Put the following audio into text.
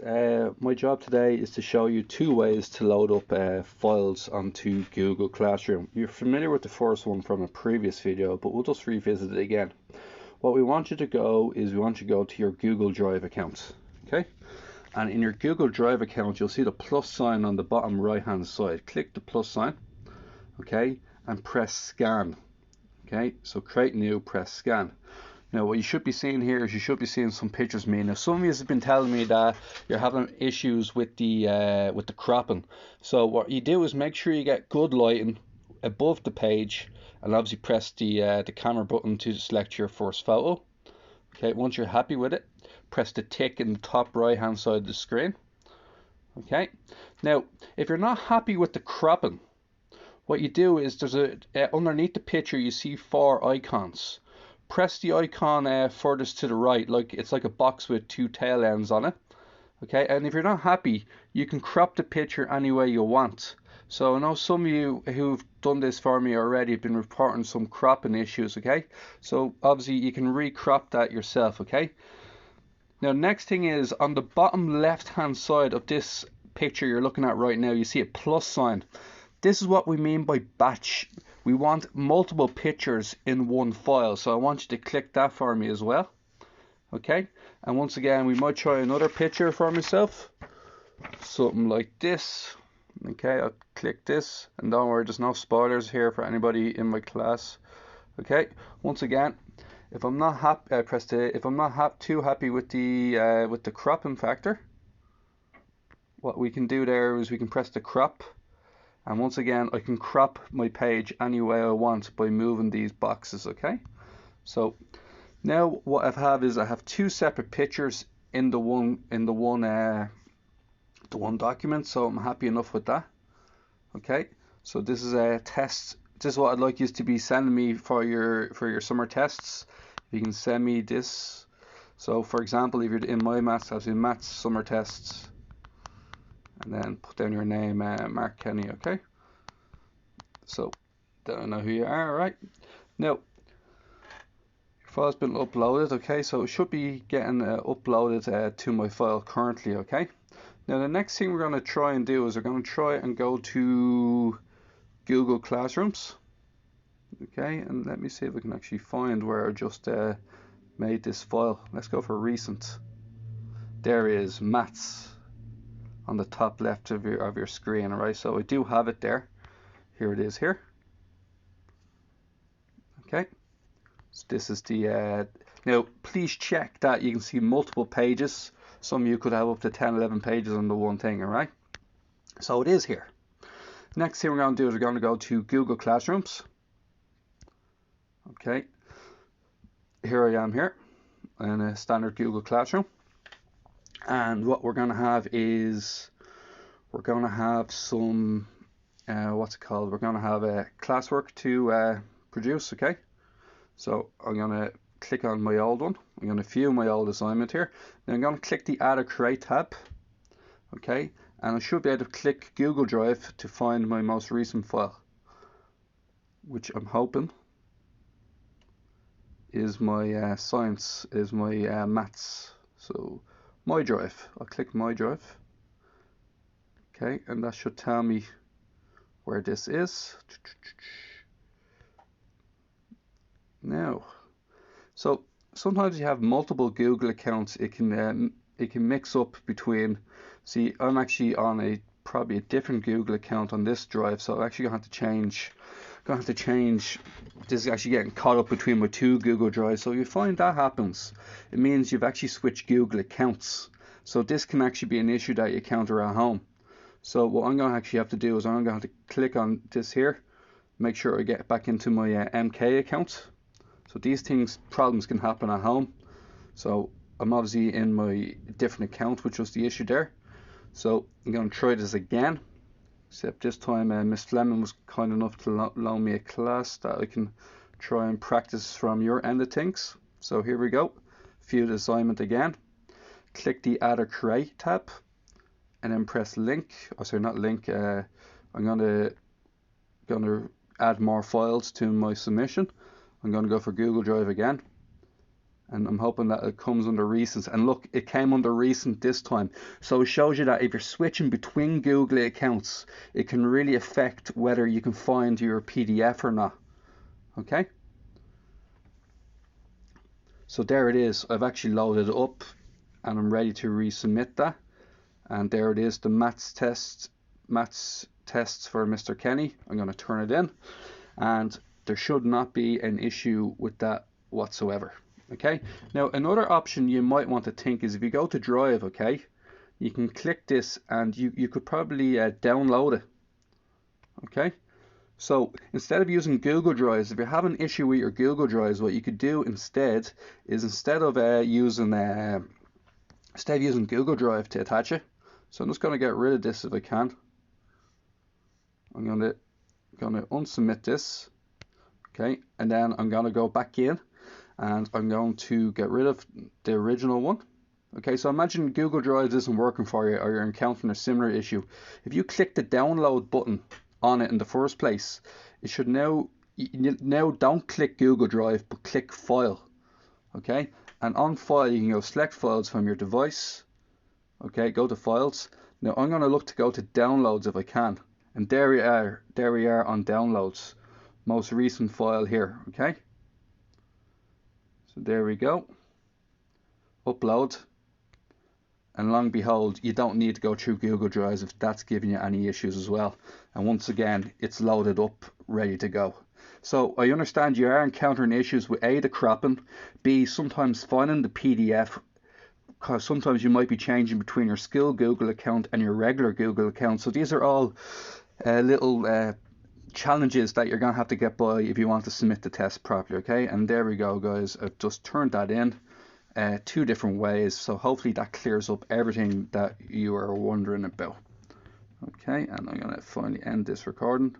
guys, my job today is to show you two ways to load up files onto Google Classroom. You're familiar with the first one from a previous video, but we'll just revisit it again. What we want you to go is we want you to go to your Google Drive account, okay? And in your Google Drive account, you'll see the plus sign on the bottom right hand side. Click the plus sign, okay, and press scan, okay? So create new, press scan. Now what you should be seeing here is you should be seeing some pictures of me. Now some of you have been telling me that you're having issues with the cropping. So what you do is make sure you get good lighting above the page, and obviously press the camera button to select your first photo. Okay, once you're happy with it, press the tick in the top right hand side of the screen. Okay, now if you're not happy with the cropping, what you do is there's underneath the picture you see 4 icons. Press the icon furthest to the right, like it's like a box with 2 tail ends on it. Okay, and if you're not happy, you can crop the picture any way you want. So I know some of you who've done this for me already have been reporting some cropping issues, okay? So obviously you can recrop that yourself, okay? Now next thing is on the bottom left hand side of this picture you're looking at right now, you see a plus sign. This is what we mean by batch. We want multiple pictures in one file, so I want you to click that for me as well. Okay, and once again we might try another picture for myself, something like this. Okay, I'll click this, and don't worry, there's no spoilers here for anybody in my class. Okay, once again, if I'm not happy, if I'm not too happy with the cropping factor, what we can do there is we can press the crop. And once again, I can crop my page any way I want by moving these boxes, okay? So now what I have is I have 2 separate pictures in the one document, so I'm happy enough with that. Okay, so this is a test. This is what I'd like you to be sending me for your summer tests. You can send me this. So for example, if you're in my maths, I've seen maths summer tests. And then put down your name, Mark Kenny, okay? So, don't know who you are, right? Now, your file's been uploaded, okay? So it should be getting uploaded to my file currently, okay? Now the next thing we're going to try and do is we're going to try and go to Google Classrooms, okay? And let me see if we can actually find where I just made this file. Let's go for recent. There is maths on the top left of your screen, right? So I do have it there. Here it is here. Okay. So this is the now please check that you can see multiple pages. Some of you could have up to 10, 11 pages on the one thing, all right? So it is here. Next thing we're going to do is we're going to go to Google Classrooms. Okay. Here I am here in a standard Google Classroom. And what we're going to have is we're going to have some what's it called? We're going to have a classwork to produce, okay? So I'm going to click on my old one. I'm going to view my old assignment here. Then I'm going to click the Add or Create tab, okay? And I should be able to click Google Drive to find my most recent file, which I'm hoping is my science, is my maths. So my drive, I'll click my drive, okay, and that should tell me where this is. Now, so sometimes you have multiple Google accounts. It can mix up between. See, I'm actually on probably a different Google account on this drive, so I'm actually gonna have to change. This is actually getting caught up between my 2 Google Drives. So if you find that happens, it means you've actually switched Google accounts. So this can actually be an issue that you encounter at home. So what I'm going to actually have to do is I'm going to have to click on this here, make sure I get back into my MK account. So these problems can happen at home. So I'm obviously in my different account, which was the issue there. So I'm going to try this again. Except this time Miss Fleming was kind enough to loan me a class that I can try and practice from your end of things. So here we go. View the assignment again. Click the Add or Create tab, and then press link. Oh, sorry, not link. I'm gonna add more files to my submission. I'm gonna go for Google Drive again, and I'm hoping that it comes under recent. And look, it came under recent this time, so it shows you that if you're switching between Google accounts, it can really affect whether you can find your PDF or not. Okay, so there it is. I've actually loaded it up and I'm ready to resubmit that, and there it is, the maths tests for Mr. Kenny. I'm going to turn it in, and there should not be an issue with that whatsoever. Okay, now another option you might want to think is if you go to Drive, okay, you can click this and you could probably download it. Okay, so instead of using Google Drives, if you're having an issue with your Google Drives, what you could do instead is instead of using Google Drive to attach it, so I'm just going to get rid of this if I can. I'm going to unsubmit this, okay, and then I'm going to go back in and I'm going to get rid of the original one. Okay, so imagine Google Drive isn't working for you or you're encountering a similar issue. If you click the download button on it in the first place, it should now don't click Google Drive but click File. Okay, and on File you can go select files from your device. Okay, go to Files. Now I'm going to look to go to Downloads if I can, and there we are on Downloads, most recent file here. Okay, so there we go, upload, and long behold, you don't need to go through Google Drive if that's giving you any issues as well. And once again, it's loaded up, ready to go. So I understand you are encountering issues with A, the cropping, B, sometimes finding the PDF, because sometimes you might be changing between your Skill Google account and your regular Google account. So these are all little challenges that you're going to have to get by if you want to submit the test properly. Okay, and there we go, guys. I've just turned that in 2 different ways, so hopefully that clears up everything that you are wondering about. Okay, and I'm going to finally end this recording.